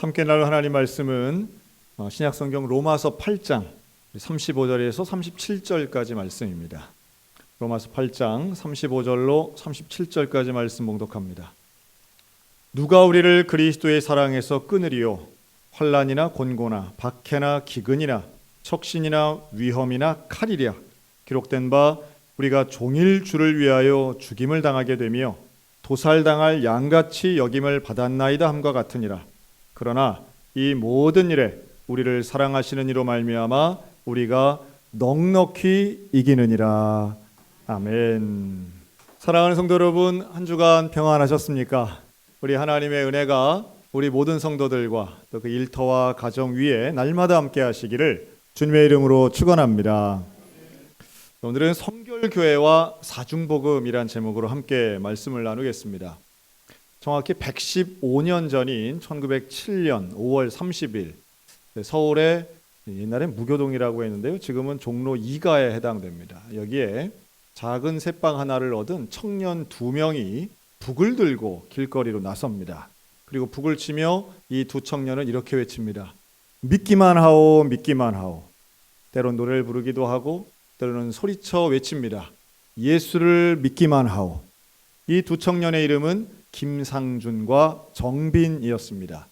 함께 나눌 하나님 말씀은 신약성경 로마서 8장 35절에서 37절까지 말씀입니다. 로마서 8장 35절로 37절까지 말씀 봉독합니다. 누가 우리를 그리스도의 사랑에서 끊으리요? 환난이나 곤고나 박해나 기근이나 척신이나 위험이나 칼이랴. 기록된 바 우리가 종일 주를 위하여 죽임을 당하게 되며 도살당할 양같이 여김을 받았나이다 함과 같으니라. 그러나 이 모든 일에 우리를 사랑하시는 이로 말미암아 우리가 넉넉히 이기느니라. 아멘. 사랑하는 성도 여러분, 한 주간 평안하셨습니까? 우리 하나님의 은혜가 우리 모든 성도들과 또 그 일터와 가정 위에 날마다 함께 하시기를 주님의 이름으로 축원합니다. 오늘은 성결교회와 사중복음이란 제목으로 함께 말씀을 나누겠습니다. 정확히 115년 전인 1907년 5월 30일 서울에 옛날엔 무교동이라고 했는데요, 지금은 종로 2가에 해당됩니다. 여기에 작은 새빵 하나를 얻은 청년 2명이 북을 들고 길거리로 나섭니다. 그리고 북을 치며 이 두 청년은 이렇게 외칩니다. 믿기만 하오, 믿기만 하오. 때론 노래를 부르기도 하고 때로는 소리쳐 외칩니다. 예수를 믿기만 하오. 이 두 청년의 이름은 김상준과 정빈이었습니다.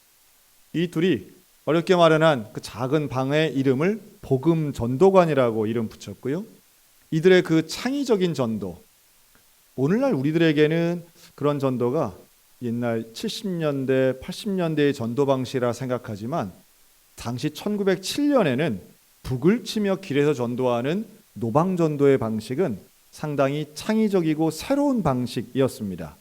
이 둘이 어렵게 마련한 그 작은 방의 이름을 복음 전도관이라고 이름 붙였고요. 이들의 그 창의적인 전도, 오늘날 우리들에게는 그런 전도가 옛날 70년대, 80년대의 전도 방식이라 생각하지만 당시 1907년에는 북을 치며 길에서 전도하는 노방전도의 방식은 상당히 창의적이고 새로운 방식이었습니다.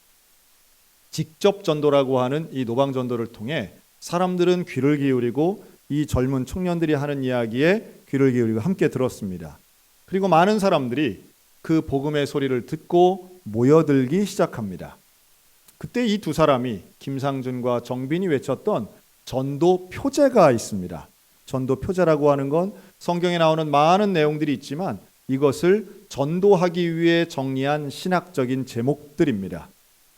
직접 전도라고 하는 이 노방전도를 통해 사람들은 귀를 기울이고 이 젊은 청년들이 하는 이야기에 귀를 기울이고 함께 들었습니다. 그리고 많은 사람들이 그 복음의 소리를 듣고 모여들기 시작합니다. 그때 이 두 사람이 김상준과 정빈이 외쳤던 전도 표제가 있습니다. 전도 표제라고 하는 건 성경에 나오는 많은 내용들이 있지만 이것을 전도하기 위해 정리한 신학적인 제목들입니다.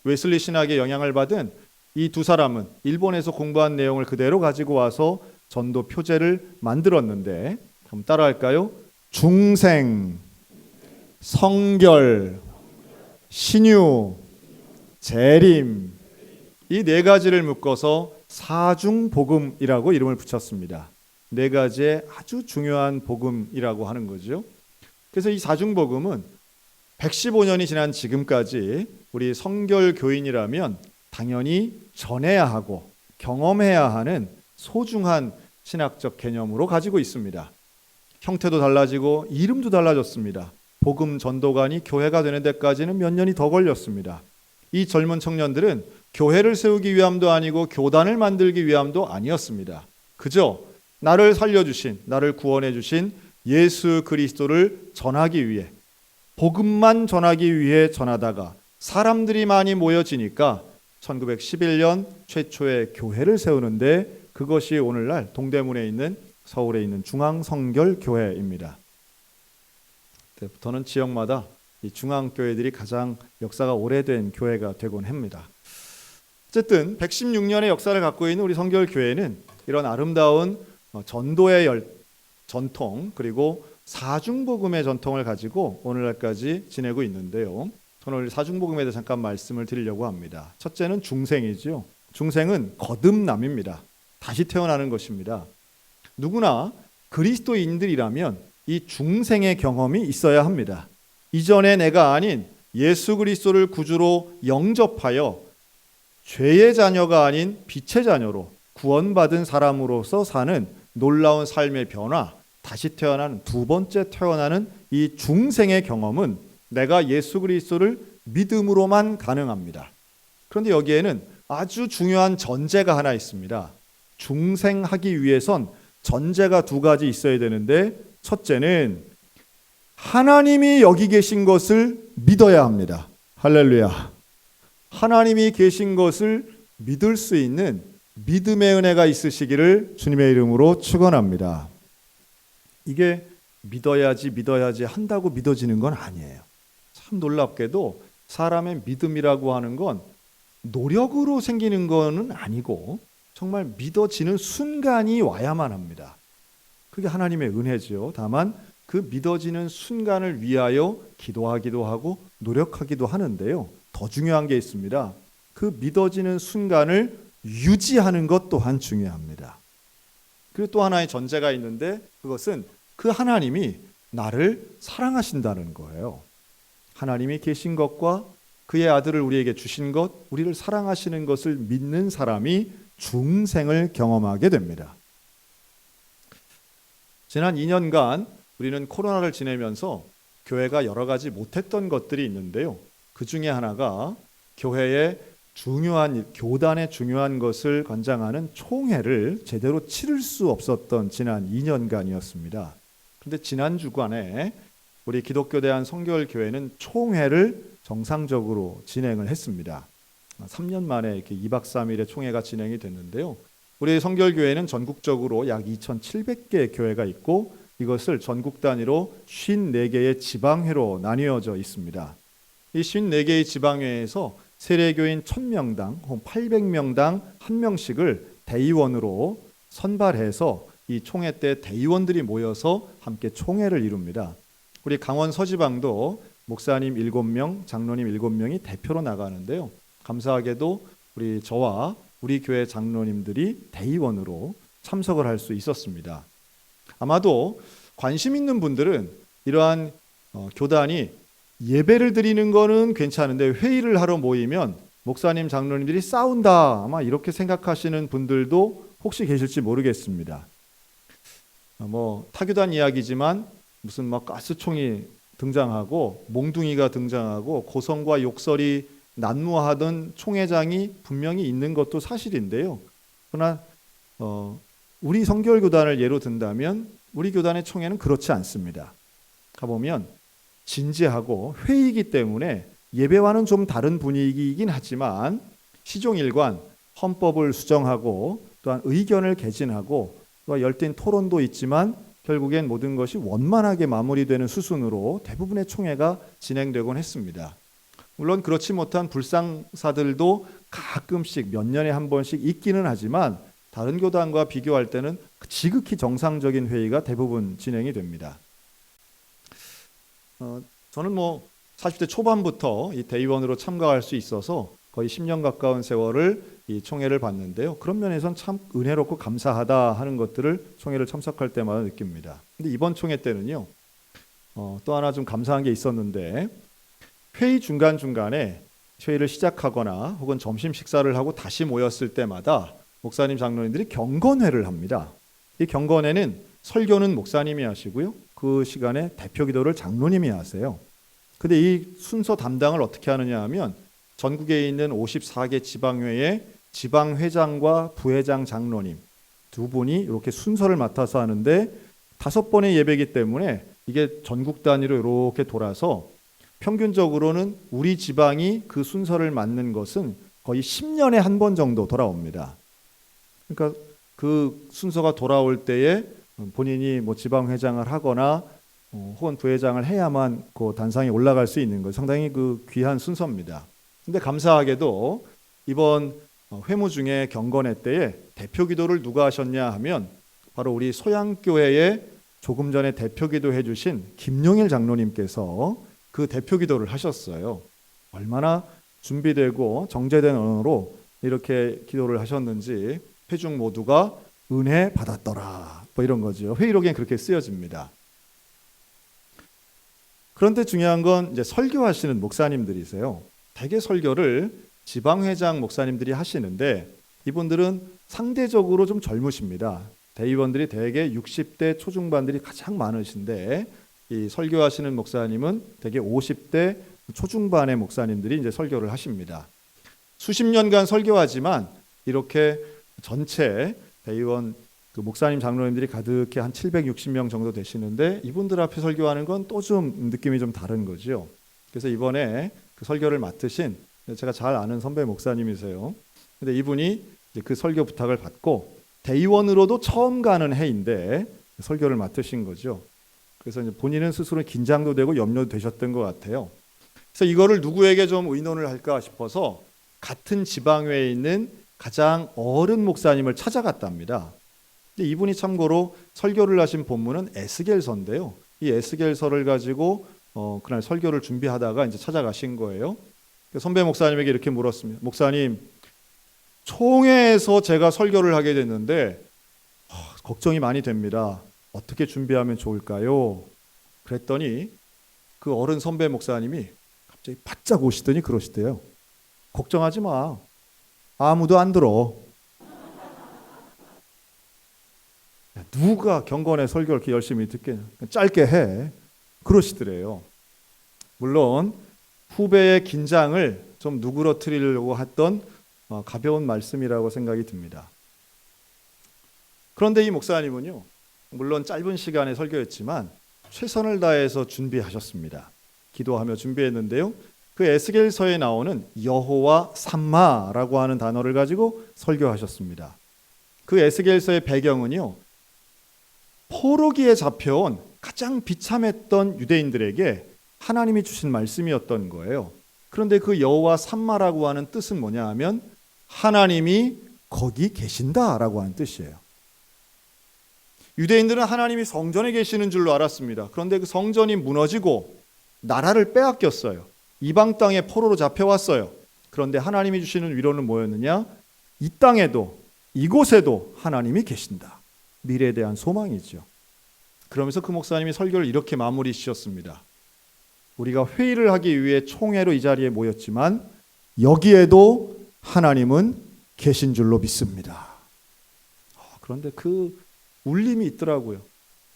웨슬리 신학의 영향을 받은 이 두 사람은 일본에서 공부한 내용을 그대로 가지고 와서 전도 표제를 만들었는데, 그럼 따라할까요? 중생, 성결, 신유, 재림, 이 네 가지를 묶어서 사중복음이라고 이름을 붙였습니다. 네 가지의 아주 중요한 복음이라고 하는 거죠. 그래서 이 사중복음은 115년이 지난 지금까지 우리 성결교인이라면 당연히 전해야 하고 경험해야 하는 소중한 신학적 개념으로 가지고 있습니다. 형태도 달라지고 이름도 달라졌습니다. 복음 전도관이 교회가 되는 데까지는 몇 년이 더 걸렸습니다. 이 젊은 청년들은 교회를 세우기 위함도 아니고 교단을 만들기 위함도 아니었습니다. 그저 나를 살려주신, 나를 구원해 주신 예수 그리스도를 전하기 위해, 복음만 전하기 위해 전하다가 사람들이 많이 모여지니까 1911년 최초의 교회를 세우는데, 그것이 오늘날 동대문에 있는 서울에 있는 중앙성결교회입니다. 그때부터는 지역마다 이 중앙교회들이 가장 역사가 오래된 교회가 되곤 합니다. 어쨌든 116년의 역사를 갖고 있는 우리 성결교회는 이런 아름다운 전도의 전통, 그리고 사중복음의 전통을 가지고 오늘날까지 지내고 있는데요. 저는 오늘 사중복음에 대해 잠깐 말씀을 드리려고 합니다. 첫째는 중생이죠. 중생은 거듭남입니다. 다시 태어나는 것입니다. 누구나 그리스도인들이라면 이 중생의 경험이 있어야 합니다. 이전에 내가 아닌 예수 그리스도를 구주로 영접하여 죄의 자녀가 아닌 빛의 자녀로 구원받은 사람으로서 사는 놀라운 삶의 변화, 다시 태어나는 두 번째 태어나는 이 중생의 경험은 내가 예수 그리스도를 믿음으로만 가능합니다. 그런데 여기에는 아주 중요한 전제가 하나 있습니다. 중생하기 위해선 전제가 두 가지 있어야 되는데, 첫째는 하나님이 여기 계신 것을 믿어야 합니다. 할렐루야. 하나님이 계신 것을 믿을 수 있는 믿음의 은혜가 있으시기를 주님의 이름으로 축원합니다. 이게 믿어야지 한다고 믿어지는 건 아니에요. 참 놀랍게도 사람의 믿음이라고 하는 건 노력으로 생기는 거는 아니고 정말 믿어지는 순간이 와야만 합니다. 그게 하나님의 은혜지요. 다만 그 믿어지는 순간을 위하여 기도하기도 하고 노력하기도 하는데요. 더 중요한 게 있습니다. 그 믿어지는 순간을 유지하는 것 또한 중요합니다. 그리고 또 하나의 전제가 있는데 그것은 그 하나님이 나를 사랑하신다는 거예요. 하나님이 계신 것과 그의 아들을 우리에게 주신 것, 우리를 사랑하시는 것을 믿는 사람이 중생을 경험하게 됩니다. 지난 2년간 우리는 코로나를 지내면서 교회가 여러 가지 못했던 것들이 있는데요. 그 중에 하나가 교회의 중요한, 교단의 중요한 것을 관장하는 총회를 제대로 치를 수 없었던 지난 2년간이었습니다. 그런데 지난 주간에 우리 기독교 대한 성결교회는 총회를 정상적으로 진행을 했습니다. 3년 만에 이렇게 2박 3일의 총회가 진행이 됐는데요. 우리 성결교회는 전국적으로 약 2,700개 교회가 있고 이것을 전국 단위로 54개의 지방회로 나뉘어져 있습니다. 이 54개의 지방회에서 세례교인 1000명당 혹은 800명당 1명씩을 대의원으로 선발해서 이 총회 때 대의원들이 모여서 함께 총회를 이룹니다. 우리 강원 서지방도 목사님 7명, 장로님 7명이 대표로 나가는데요. 감사하게도 저와 우리 교회 장로님들이 대의원으로 참석을 할 수 있었습니다. 아마도 관심 있는 분들은 이러한 교단이 예배를 드리는 거는 괜찮은데 회의를 하러 모이면 목사님, 장로님들이 싸운다, 아마 이렇게 생각하시는 분들도 혹시 계실지 모르겠습니다. 타교단 이야기지만 무슨 가스총이 등장하고 몽둥이가 등장하고 고성과 욕설이 난무하던 총회장이 분명히 있는 것도 사실인데요. 그러나 우리 성결교단을 예로 든다면 우리 교단의 총회는 그렇지 않습니다. 가보면 진지하고 회의이기 때문에 예배와는 좀 다른 분위기이긴 하지만 시종일관 헌법을 수정하고 또한 의견을 개진하고 또 열띤 토론도 있지만 결국엔 모든 것이 원만하게 마무리되는 수순으로 대부분의 총회가 진행되곤 했습니다. 물론 그렇지 못한 불상사들도 가끔씩 몇 년에 한 번씩 있기는 하지만 다른 교단과 비교할 때는 지극히 정상적인 회의가 대부분 진행이 됩니다. 저는 40대 초반부터 이 대의원으로 참가할 수 있어서 거의 10년 가까운 세월을 이 총회를 봤는데요. 그런 면에선 참 은혜롭고 감사하다 하는 것들을 총회를 참석할 때마다 느낍니다. 근데 이번 총회 때는요, 또 하나 좀 감사한 게 있었는데 회의 중간중간에 회의를 시작하거나 혹은 점심 식사를 하고 다시 모였을 때마다 목사님, 장로님들이 경건회를 합니다. 이 경건회는 설교는 목사님이 하시고요. 그 시간에 대표 기도를 장로님이 하세요. 근데 이 순서 담당을 어떻게 하느냐 하면 전국에 있는 54개 지방회의 지방회장과 부회장 장로님 두 분이 이렇게 순서를 맡아서 하는데 5번의 예배이기 때문에 이게 전국 단위로 이렇게 돌아서 평균적으로는 우리 지방이 그 순서를 맡는 것은 거의 10년에 한 번 정도 돌아옵니다. 그러니까 그 순서가 돌아올 때에 본인이 지방회장을 하거나 혹은 부회장을 해야만 그 단상에 올라갈 수 있는 것, 상당히 그 귀한 순서입니다. 근데 감사하게도 이번 회무 중에 경건회 때에 대표 기도를 누가 하셨냐 하면 바로 우리 소양교회에 조금 전에 대표 기도해 주신 김용일 장로님께서 그 대표 기도를 하셨어요. 얼마나 준비되고 정제된 언어로 이렇게 기도를 하셨는지 회중 모두가 은혜 받았더라, 이런 거죠. 회의록엔 그렇게 쓰여집니다. 그런데 중요한 건 이제 설교하시는 목사님들이세요. 대개 설교를 지방회장 목사님들이 하시는데 이분들은 상대적으로 좀 젊으십니다. 대의원들이 대개 60대 초중반들이 가장 많으신데 이 설교하시는 목사님은 대개 50대 초중반의 목사님들이 이제 설교를 하십니다. 수십 년간 설교하지만 이렇게 전체 대의원 그 목사님 장로님들이 가득히 한 760명 정도 되시는데 이분들 앞에 설교하는 건 또 좀 느낌이 좀 다른 거죠. 그래서 이번에 그 설교를 맡으신 제가 잘 아는 선배 목사님이세요. 근데 이분이 이제 그 설교 부탁을 받고 대의원으로도 처음 가는 해인데 설교를 맡으신 거죠. 그래서 이제 본인은 스스로 긴장도 되고 염려도 되셨던 것 같아요. 그래서 이거를 누구에게 좀 의논을 할까 싶어서 같은 지방회에 있는 가장 어른 목사님을 찾아갔답니다. 근데 이분이 참고로 설교를 하신 본문은 에스겔서인데요. 이 에스겔서를 가지고 그날 설교를 준비하다가 이제 찾아가신 거예요. 선배 목사님에게 이렇게 물었습니다. 목사님, 총회에서 제가 설교를 하게 됐는데 걱정이 많이 됩니다. 어떻게 준비하면 좋을까요? 그랬더니 그 어른 선배 목사님이 갑자기 바짝 오시더니 그러시대요. 걱정하지 마. 아무도 안 들어. 누가 경건의 설교를 이렇게 열심히 듣겠냐. 짧게 해. 그러시더래요. 물론 후배의 긴장을 좀 누그러뜨리려고 했던 가벼운 말씀이라고 생각이 듭니다. 그런데 이 목사님은요, 물론 짧은 시간의 설교였지만 최선을 다해서 준비하셨습니다. 기도하며 준비했는데요. 그 에스겔서에 나오는 여호와 삼마라고 하는 단어를 가지고 설교하셨습니다. 그 에스겔서의 배경은요, 포로기에 잡혀온 가장 비참했던 유대인들에게 하나님이 주신 말씀이었던 거예요. 그런데 그 여호와 삼마라고 하는 뜻은 뭐냐 하면 하나님이 거기 계신다라고 하는 뜻이에요. 유대인들은 하나님이 성전에 계시는 줄로 알았습니다. 그런데 그 성전이 무너지고 나라를 빼앗겼어요. 이방 땅에 포로로 잡혀왔어요. 그런데 하나님이 주시는 위로는 뭐였느냐? 이 땅에도 이곳에도 하나님이 계신다. 미래에 대한 소망이죠. 그러면서 그 목사님이 설교를 이렇게 마무리 지었습니다. 우리가 회의를 하기 위해 총회로 이 자리에 모였지만 여기에도 하나님은 계신 줄로 믿습니다. 그런데 그 울림이 있더라고요.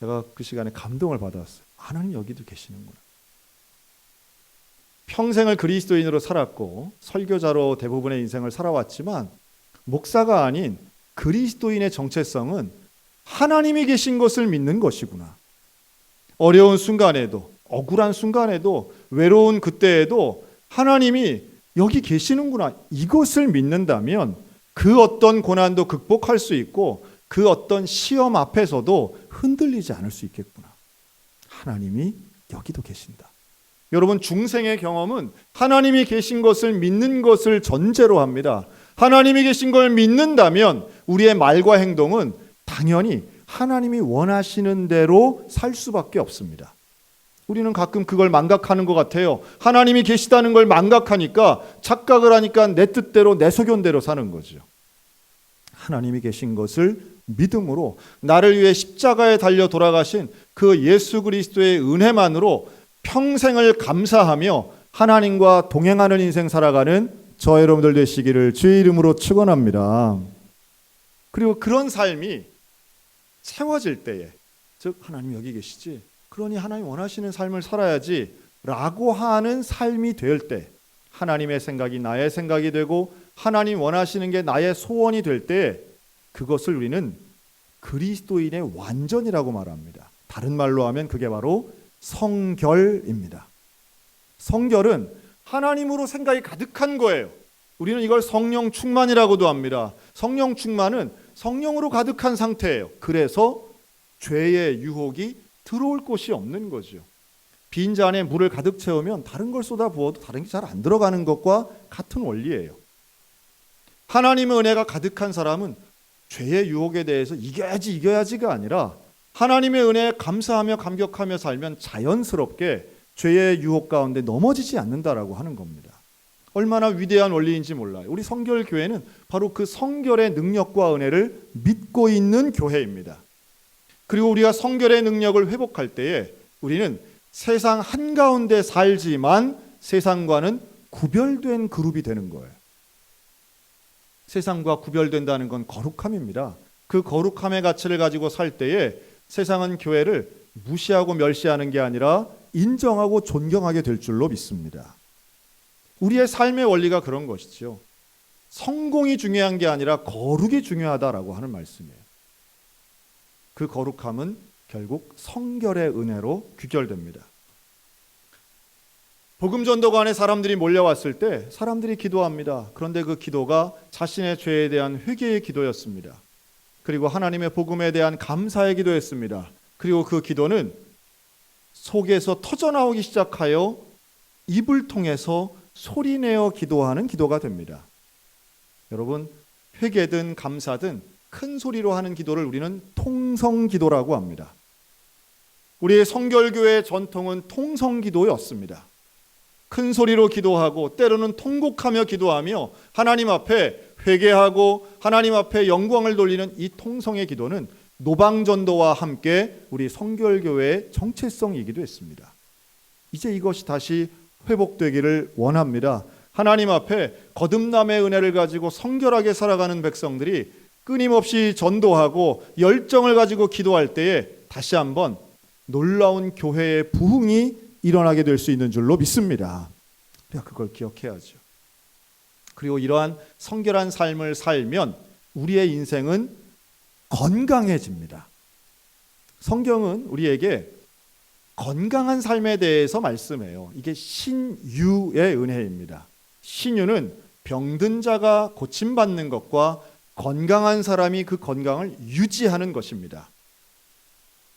제가 그 시간에 감동을 받았어요. 하나님 여기도 계시는구나. 평생을 그리스도인으로 살았고 설교자로 대부분의 인생을 살아왔지만 목사가 아닌 그리스도인의 정체성은 하나님이 계신 것을 믿는 것이구나. 어려운 순간에도, 억울한 순간에도, 외로운 그때에도 하나님이 여기 계시는구나. 이것을 믿는다면 그 어떤 고난도 극복할 수 있고 그 어떤 시험 앞에서도 흔들리지 않을 수 있겠구나. 하나님이 여기도 계신다. 여러분, 중생의 경험은 하나님이 계신 것을 믿는 것을 전제로 합니다. 하나님이 계신 걸 믿는다면 우리의 말과 행동은 당연히 하나님이 원하시는 대로 살 수밖에 없습니다. 우리는 가끔 그걸 망각하는 것 같아요. 하나님이 계시다는 걸 망각하니까, 착각을 하니까 내 뜻대로 내 소견대로 사는 거죠. 하나님이 계신 것을 믿음으로 나를 위해 십자가에 달려 돌아가신 그 예수 그리스도의 은혜만으로 평생을 감사하며 하나님과 동행하는 인생 살아가는 저 여러분들 되시기를 주의 이름으로 축원합니다. 그리고 그런 삶이 채워질 때에, 즉 하나님 여기 계시지, 그러니 하나님 원하시는 삶을 살아야지 라고 하는 삶이 될 때, 하나님의 생각이 나의 생각이 되고 하나님 원하시는 게 나의 소원이 될 때, 그것을 우리는 그리스도인의 완전이라고 말합니다. 다른 말로 하면 그게 바로 성결입니다. 성결은 하나님으로 생각이 가득한 거예요. 우리는 이걸 성령 충만이라고도 합니다. 성령 충만은 성령으로 가득한 상태예요. 그래서 죄의 유혹이 들어올 곳이 없는 거죠. 빈 잔에 물을 가득 채우면 다른 걸 쏟아 부어도 다른 게 잘 안 들어가는 것과 같은 원리예요. 하나님의 은혜가 가득한 사람은 죄의 유혹에 대해서 이겨야지가 아니라 하나님의 은혜에 감사하며 감격하며 살면 자연스럽게 죄의 유혹 가운데 넘어지지 않는다라고 하는 겁니다. 얼마나 위대한 원리인지 몰라요. 우리 성결교회는 바로 그 성결의 능력과 은혜를 믿고 있는 교회입니다. 그리고 우리가 성결의 능력을 회복할 때에 우리는 세상 한가운데 살지만 세상과는 구별된 그룹이 되는 거예요. 세상과 구별된다는 건 거룩함입니다. 그 거룩함의 가치를 가지고 살 때에 세상은 교회를 무시하고 멸시하는 게 아니라 인정하고 존경하게 될 줄로 믿습니다. 우리의 삶의 원리가 그런 것이죠. 성공이 중요한 게 아니라 거룩이 중요하다라고 하는 말씀이에요. 그 거룩함은 결국 성결의 은혜로 귀결됩니다. 복음 전도관에 사람들이 몰려왔을 때 사람들이 기도합니다. 그런데 그 기도가 자신의 죄에 대한 회개의 기도였습니다. 그리고 하나님의 복음에 대한 감사의 기도였습니다. 그리고 그 기도는 속에서 터져나오기 시작하여 입을 통해서 소리내어 기도하는 기도가 됩니다. 여러분, 회개든 감사든 큰 소리로 하는 기도를 우리는 통성기도라고 합니다. 우리의 성결교회의 전통은 통성기도였습니다. 큰 소리로 기도하고 때로는 통곡하며 기도하며 하나님 앞에 회개하고 하나님 앞에 영광을 돌리는 이 통성의 기도는 노방전도와 함께 우리 성결교회의 정체성이기도 했습니다. 이제 이것이 다시 회복되기를 원합니다. 하나님 앞에 거듭남의 은혜를 가지고 성결하게 살아가는 백성들이 끊임없이 전도하고 열정을 가지고 기도할 때에 다시 한번 놀라운 교회의 부흥이 일어나게 될 수 있는 줄로 믿습니다. 우리가 그걸 기억해야죠. 그리고 이러한 성결한 삶을 살면 우리의 인생은 건강해집니다. 성경은 우리에게 건강한 삶에 대해서 말씀해요. 이게 신유의 은혜입니다. 신유는 병든 자가 고침받는 것과 건강한 사람이 그 건강을 유지하는 것입니다.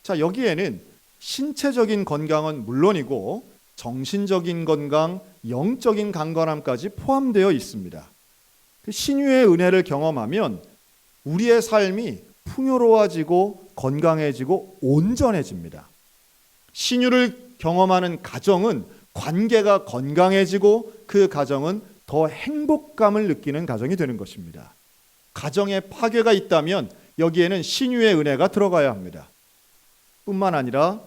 자, 여기에는 신체적인 건강은 물론이고 정신적인 건강, 영적인 강건함까지 포함되어 있습니다. 신유의 은혜를 경험하면 우리의 삶이 풍요로워지고 건강해지고 온전해집니다. 신유를 경험하는 가정은 관계가 건강해지고 그 가정은 더 행복감을 느끼는 가정이 되는 것입니다. 가정에 파괴가 있다면 여기에는 신유의 은혜가 들어가야 합니다. 뿐만 아니라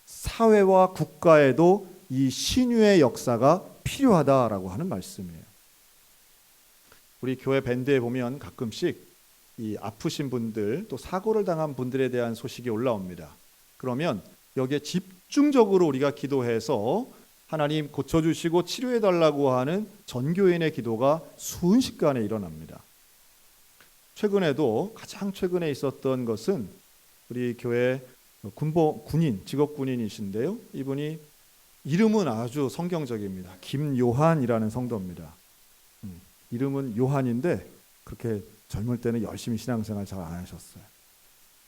사회와 국가에도 이 신유의 역사가 필요하다라고 하는 말씀이에요. 우리 교회 밴드에 보면 가끔씩 이 아프신 분들 또 사고를 당한 분들에 대한 소식이 올라옵니다. 그러면 여기에 집중적으로 우리가 기도해서 하나님 고쳐주시고 치료해달라고 하는 전교인의 기도가 순식간에 일어납니다. 최근에도 가장 최근에 있었던 것은 우리 교회 직업군인이신데요. 이분이 이름은 아주 성경적입니다. 김요한이라는 성도입니다. 이름은 요한인데 그렇게 젊을 때는 열심히 신앙생활 잘 안 하셨어요.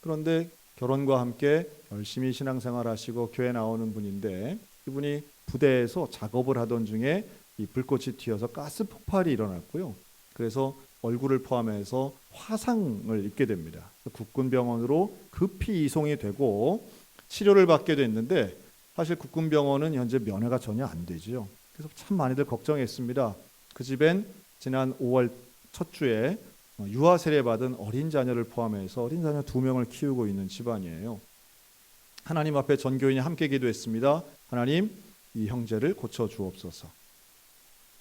그런데 결혼과 함께 열심히 신앙생활 하시고 교회 나오는 분인데 이분이 부대에서 작업을 하던 중에 이 불꽃이 튀어서 가스 폭발이 일어났고요. 그래서 얼굴을 포함해서 화상을 입게 됩니다. 국군병원으로 급히 이송이 되고 치료를 받게 됐는데 사실 국군병원은 현재 면회가 전혀 안 되죠. 그래서 참 많이들 걱정했습니다. 그 집엔 지난 5월 첫 주에 유아 세례받은 어린 자녀를 포함해서 어린 자녀 2명을 키우고 있는 집안이에요. 하나님 앞에 전교인이 함께 기도했습니다. 하나님, 이 형제를 고쳐 주옵소서.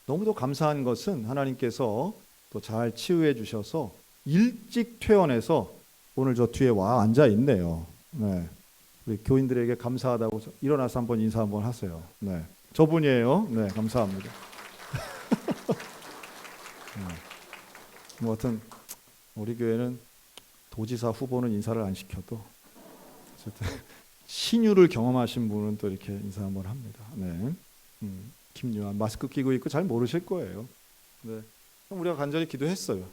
너무도 감사한 것은 하나님께서 또 잘 치유해 주셔서 일찍 퇴원해서 오늘 저 뒤에 와 앉아 있네요. 네. 우리 교인들에게 감사하다고 일어나서 한번 인사 한번 하세요. 네. 저분이에요. 네, 감사합니다. 뭐 하여튼 우리 교회는 도지사 후보는 인사를 안 시켜도 어쨌든 신유를 경험하신 분은 또 이렇게 인사 한번 합니다. 네. 김유한 마스크 끼고 있고 잘 모르실 거예요. 네. 우리가 간절히 기도했어요.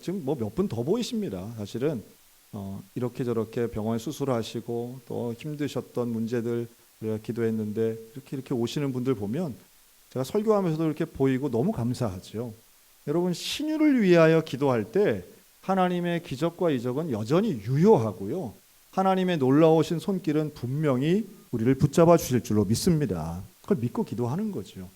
지금 뭐 몇 분 더 보이십니다. 사실은 이렇게 저렇게 병원에 수술하시고 또 힘드셨던 문제들 우리가 기도했는데 이렇게 오시는 분들 보면 제가 설교하면서도 이렇게 보이고 너무 감사하죠. 여러분, 신유를 위하여 기도할 때 하나님의 기적과 이적은 여전히 유효하고요. 하나님의 놀라우신 손길은 분명히 우리를 붙잡아 주실 줄로 믿습니다. 그걸 믿고 기도하는 거죠.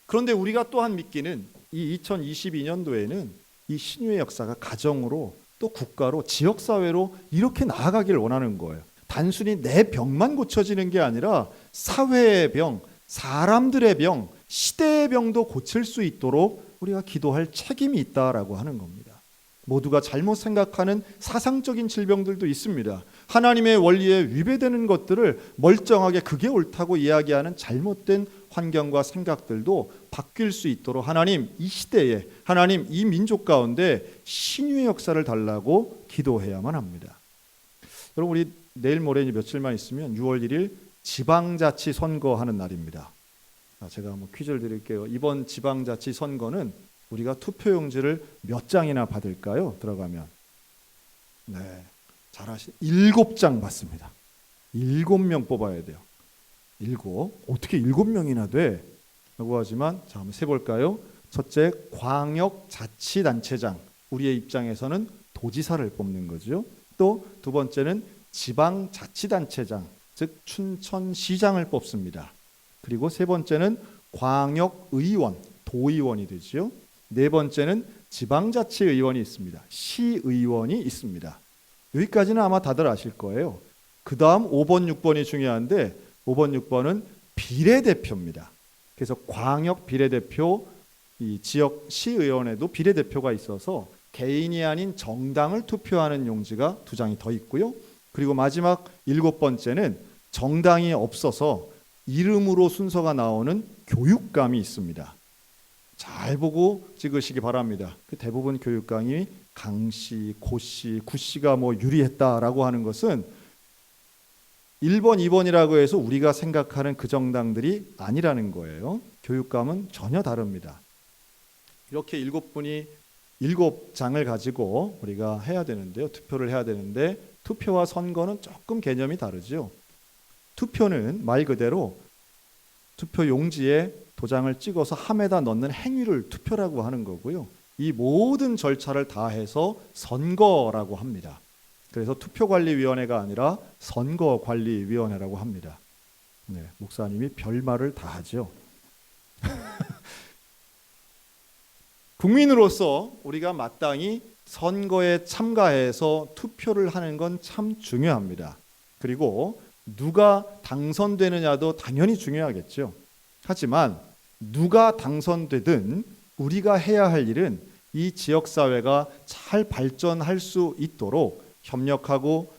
그런데 우리가 또한 믿기는 이 2022년도에는 이 신유의 역사가 가정으로 또 국가로 지역사회로 이렇게 나아가길 원하는 거예요. 단순히 내 병만 고쳐지는 게 아니라 사회의 병, 사람들의 병, 시대의 병도 고칠 수 있도록 우리가 기도할 책임이 있다라고 하는 겁니다. 모두가 잘못 생각하는 사상적인 질병들도 있습니다. 하나님의 원리에 위배되는 것들을 멀쩡하게 그게 옳다고 이야기하는 잘못된 환경과 생각들도 바뀔 수 있도록 하나님, 이 시대에 하나님, 이 민족 가운데 신유의 역사를 달라고 기도해야만 합니다. 여러분, 우리 내일 모레 며칠만 있으면 6월 1일 지방자치 선거하는 날입니다. 제가 한번 퀴즈를 드릴게요. 이번 지방자치 선거는 우리가 투표용지를 몇 장이나 받을까요? 들어가면 네, 잘하시 7장 받습니다. 7명 뽑아야 돼요. 7. 어떻게 7명이나 돼? 라고 하지만 자, 한번 세볼까요? 첫째, 광역자치단체장, 우리의 입장에서는 도지사를 뽑는 거죠. 또 두 번째는 지방자치단체장, 즉 춘천시장을 뽑습니다. 그리고 세 번째는 광역의원, 도의원이 되죠. 네 번째는 지방자치의원이 있습니다. 시의원이 있습니다. 여기까지는 아마 다들 아실 거예요. 그 다음 5번, 6번이 중요한데 5번, 6번은 비례대표입니다. 그래서 광역 비례대표, 이 지역 시의원에도 비례대표가 있어서 개인이 아닌 정당을 투표하는 용지가 2장이 더 있고요. 그리고 마지막 7번째는 정당이 없어서 이름으로 순서가 나오는 교육감이 있습니다. 잘 보고 찍으시기 바랍니다. 대부분 교육감이 강씨, 고씨, 구씨가 유리했다라고 하는 것은 1번, 2번이라고 해서 우리가 생각하는 그 정당들이 아니라는 거예요. 교육감은 전혀 다릅니다. 이렇게 7분이 7장을 가지고 우리가 해야 되는데요. 투표를 해야 되는데 투표와 선거는 조금 개념이 다르죠. 투표는 말 그대로 투표 용지에 도장을 찍어서 함에다 넣는 행위를 투표라고 하는 거고요. 이 모든 절차를 다 해서 선거라고 합니다. 그래서 투표관리위원회가 아니라 선거관리위원회라고 합니다. 네, 목사님이 별말을 다 하죠. 국민으로서 우리가 마땅히 선거에 참가해서 투표를 하는 건 참 중요합니다. 그리고 누가 당선되느냐도 당연히 중요하겠죠. 하지만 누가 당선되든 우리가 해야 할 일은 이 지역사회가 잘 발전할 수 있도록 협력하고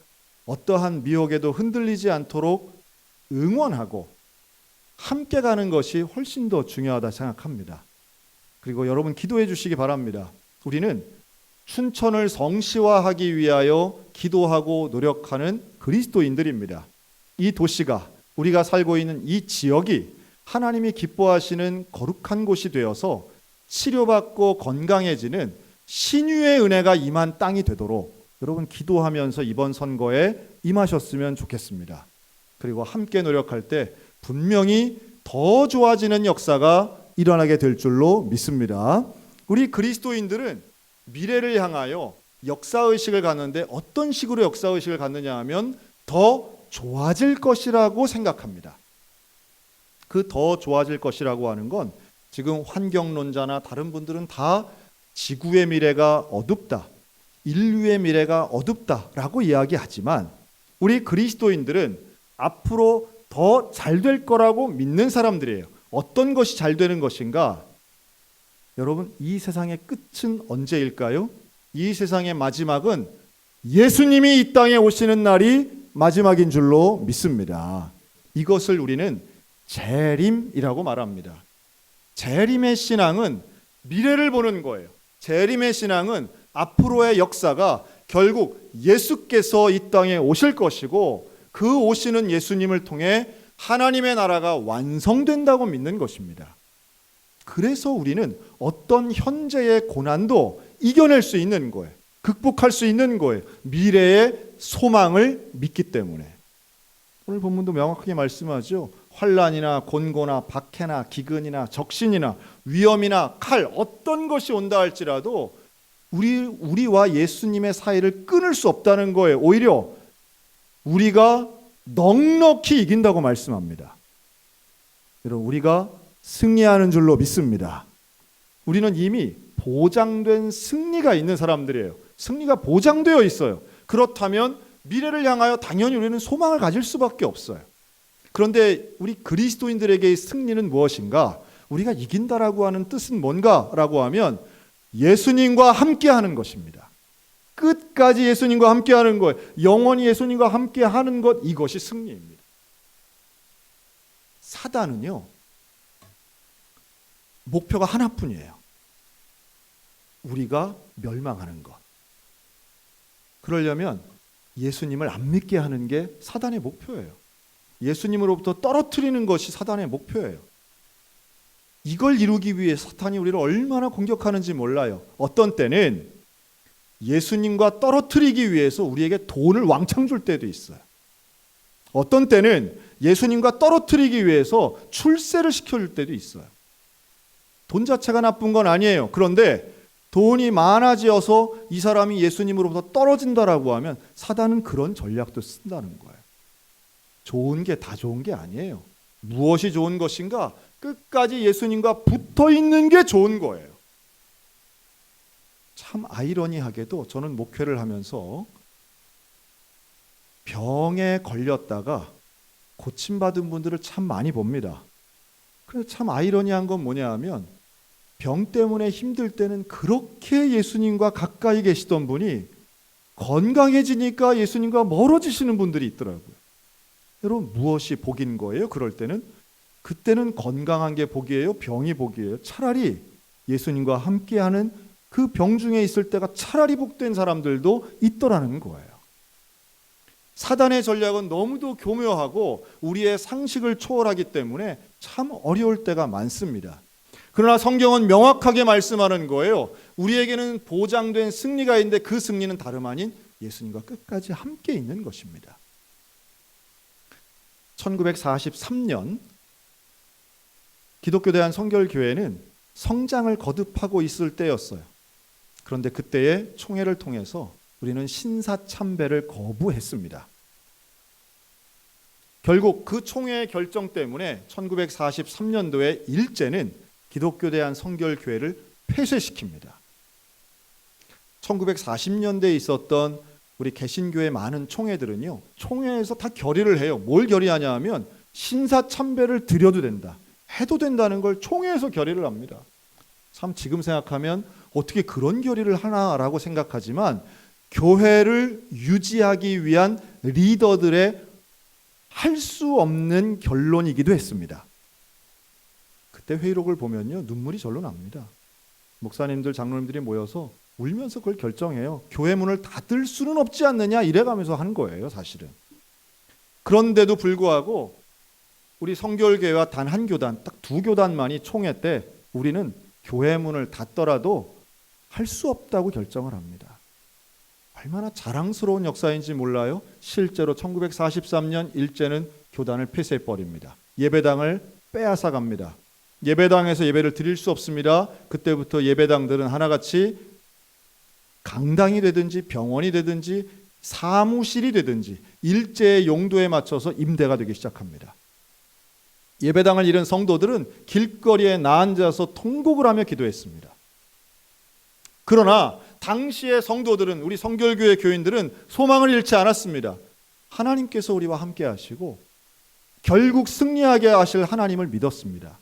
어떠한 미혹에도 흔들리지 않도록 응원하고 함께 가는 것이 훨씬 더 중요하다 생각합니다. 그리고 여러분 기도해 주시기 바랍니다. 우리는 춘천을 성시화하기 위하여 기도하고 노력하는 그리스도인들입니다. 이 도시가, 우리가 살고 있는 이 지역이 하나님이 기뻐하시는 거룩한 곳이 되어서 치료받고 건강해지는 신유의 은혜가 임한 땅이 되도록 여러분 기도하면서 이번 선거에 임하셨으면 좋겠습니다. 그리고 함께 노력할 때 분명히 더 좋아지는 역사가 일어나게 될 줄로 믿습니다. 우리 그리스도인들은 미래를 향하여 역사의식을 갖는데 어떤 식으로 역사의식을 갖느냐 하면 더 좋아질 것이라고 생각합니다. 그 더 좋아질 것이라고 하는 건 지금 환경론자나 다른 분들은 다 지구의 미래가 어둡다, 인류의 미래가 어둡다라고 이야기하지만 우리 그리스도인들은 앞으로 더 잘 될 거라고 믿는 사람들이에요. 어떤 것이 잘 되는 것인가? 여러분, 이 세상의 끝은 언제일까요? 이 세상의 마지막은 예수님이 이 땅에 오시는 날이 마지막인 줄로 믿습니다. 이것을 우리는 재림이라고 말합니다. 재림의 신앙은 미래를 보는 거예요. 재림의 신앙은 앞으로의 역사가 결국 예수께서 이 땅에 오실 것이고 그 오시는 예수님을 통해 하나님의 나라가 완성된다고 믿는 것입니다. 그래서 우리는 어떤 현재의 고난도 이겨낼 수 있는 거예요. 극복할 수 있는 거예요. 미래의 소망을 믿기 때문에. 오늘 본문도 명확하게 말씀하죠. 환난이나 곤고나 박해나 기근이나 적신이나 위험이나 칼 어떤 것이 온다 할지라도 우리와 예수님의 사이를 끊을 수 없다는 거예요. 오히려 우리가 넉넉히 이긴다고 말씀합니다. 여러분, 우리가 승리하는 줄로 믿습니다. 우리는 이미 보장된 승리가 있는 사람들이에요. 승리가 보장되어 있어요. 그렇다면 미래를 향하여 당연히 우리는 소망을 가질 수밖에 없어요. 그런데 우리 그리스도인들에게의 승리는 무엇인가? 우리가 이긴다라고 하는 뜻은 뭔가라고 하면 예수님과 함께하는 것입니다. 끝까지 예수님과 함께하는 것, 영원히 예수님과 함께하는 것, 이것이 승리입니다. 사단은요, 목표가 하나뿐이에요. 우리가 멸망하는 것. 그러려면 예수님을 안 믿게 하는 게 사단의 목표예요. 예수님으로부터 떨어뜨리는 것이 사단의 목표예요. 이걸 이루기 위해 사탄이 우리를 얼마나 공격하는지 몰라요. 어떤 때는 예수님과 떨어뜨리기 위해서 우리에게 돈을 왕창 줄 때도 있어요. 어떤 때는 예수님과 떨어뜨리기 위해서 출세를 시켜줄 때도 있어요. 돈 자체가 나쁜 건 아니에요. 그런데 돈이 많아지어서 이 사람이 예수님으로부터 떨어진다라고 하면 사단은 그런 전략도 쓴다는 거예요. 좋은 게 다 좋은 게 아니에요. 무엇이 좋은 것인가? 끝까지 예수님과 붙어 있는 게 좋은 거예요. 참 아이러니하게도 저는 목회를 하면서 병에 걸렸다가 고침받은 분들을 참 많이 봅니다. 그래서 참 아이러니한 건 뭐냐 하면 병 때문에 힘들 때는 그렇게 예수님과 가까이 계시던 분이 건강해지니까 예수님과 멀어지시는 분들이 있더라고요. 여러분, 무엇이 복인 거예요? 그럴 때는 그때는 건강한 게 복이에요? 병이 복이에요? 차라리 예수님과 함께하는 그 병 중에 있을 때가 차라리 복된 사람들도 있더라는 거예요. 사단의 전략은 너무도 교묘하고 우리의 상식을 초월하기 때문에 참 어려울 때가 많습니다. 그러나 성경은 명확하게 말씀하는 거예요. 우리에게는 보장된 승리가 있는데 그 승리는 다름 아닌 예수님과 끝까지 함께 있는 것입니다. 1943년 기독교 대한성결교회는 성장을 거듭하고 있을 때였어요. 그런데 그때의 총회를 통해서 우리는 신사참배를 거부했습니다. 결국 그 총회의 결정 때문에 1943년도에 일제는 기독교 대한성결교회를 폐쇄시킵니다. 1940년대에 있었던 우리 개신교의 많은 총회들은요, 총회에서 다 결의를 해요. 뭘 결의하냐 하면 신사참배를 드려도 된다, 해도 된다는 걸 총회에서 결의를 합니다. 참 지금 생각하면 어떻게 그런 결의를 하나라고 생각하지만 교회를 유지하기 위한 리더들의 할 수 없는 결론이기도 했습니다. 그때 회의록을 보면요, 눈물이 절로 납니다. 목사님들, 장로님들이 모여서 울면서 그걸 결정해요. 교회 문을 닫을 수는 없지 않느냐 이래가면서 하는 거예요, 사실은. 그런데도 불구하고 우리 성결교회와 단 한 교단, 딱 두 교단만이 총회 때 우리는 교회 문을 닫더라도 할 수 없다고 결정을 합니다. 얼마나 자랑스러운 역사인지 몰라요. 실제로 1943년 일제는 교단을 폐쇄해버립니다. 예배당을 빼앗아 갑니다. 예배당에서 예배를 드릴 수 없습니다. 그때부터 예배당들은 하나같이 강당이 되든지 병원이 되든지 사무실이 되든지 일제의 용도에 맞춰서 임대가 되기 시작합니다. 예배당을 잃은 성도들은 길거리에 나앉아서 통곡을 하며 기도했습니다. 그러나 당시의 성도들은, 우리 성결교회 교인들은 소망을 잃지 않았습니다. 하나님께서 우리와 함께 하시고 결국 승리하게 하실 하나님을 믿었습니다.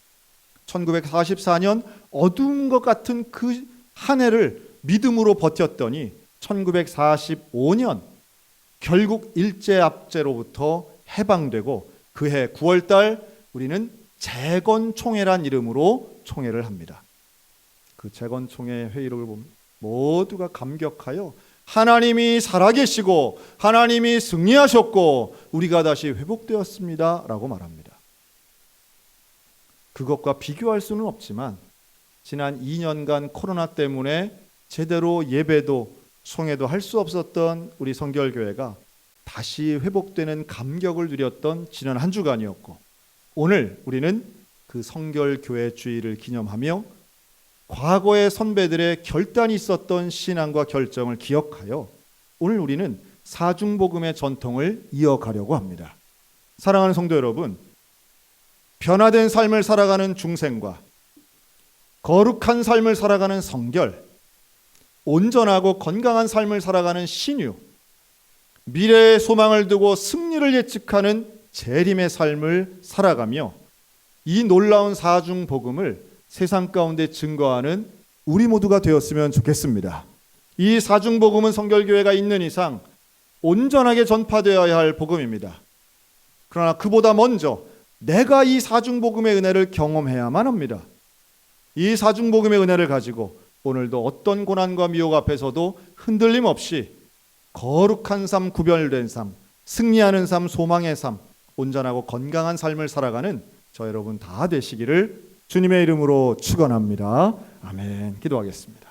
1944년 어두운 것 같은 그 한 해를 믿음으로 버텼더니 1945년 결국 일제압제로부터 해방되고 그해 9월달 우리는 재건총회란 이름으로 총회를 합니다. 그 재건총회 회의록을 보면 모두가 감격하여 하나님이 살아계시고 하나님이 승리하셨고 우리가 다시 회복되었습니다 라고 말합니다. 그것과 비교할 수는 없지만 지난 2년간 코로나 때문에 제대로 예배도 총회도 할 수 없었던 우리 성결교회가 다시 회복되는 감격을 누렸던 지난 한 주간이었고, 오늘 우리는 그 성결교회 주일을 기념하며 과거의 선배들의 결단이 있었던 신앙과 결정을 기억하여 오늘 우리는 사중복음의 전통을 이어가려고 합니다. 사랑하는 성도 여러분, 변화된 삶을 살아가는 중생과 거룩한 삶을 살아가는 성결, 온전하고 건강한 삶을 살아가는 신유, 미래의 소망을 두고 승리를 예측하는 재림의 삶을 살아가며 이 놀라운 사중복음을 세상 가운데 증거하는 우리 모두가 되었으면 좋겠습니다. 이 사중복음은 성결교회가 있는 이상 온전하게 전파되어야 할 복음입니다. 그러나 그보다 먼저 내가 이 사중복음의 은혜를 경험해야만 합니다. 이 사중복음의 은혜를 가지고 오늘도 어떤 고난과 미혹 앞에서도 흔들림 없이 거룩한 삶, 구별된 삶, 승리하는 삶, 소망의 삶, 온전하고 건강한 삶을 살아가는 저 여러분 다 되시기를 주님의 이름으로 축원합니다. 아멘. 기도하겠습니다.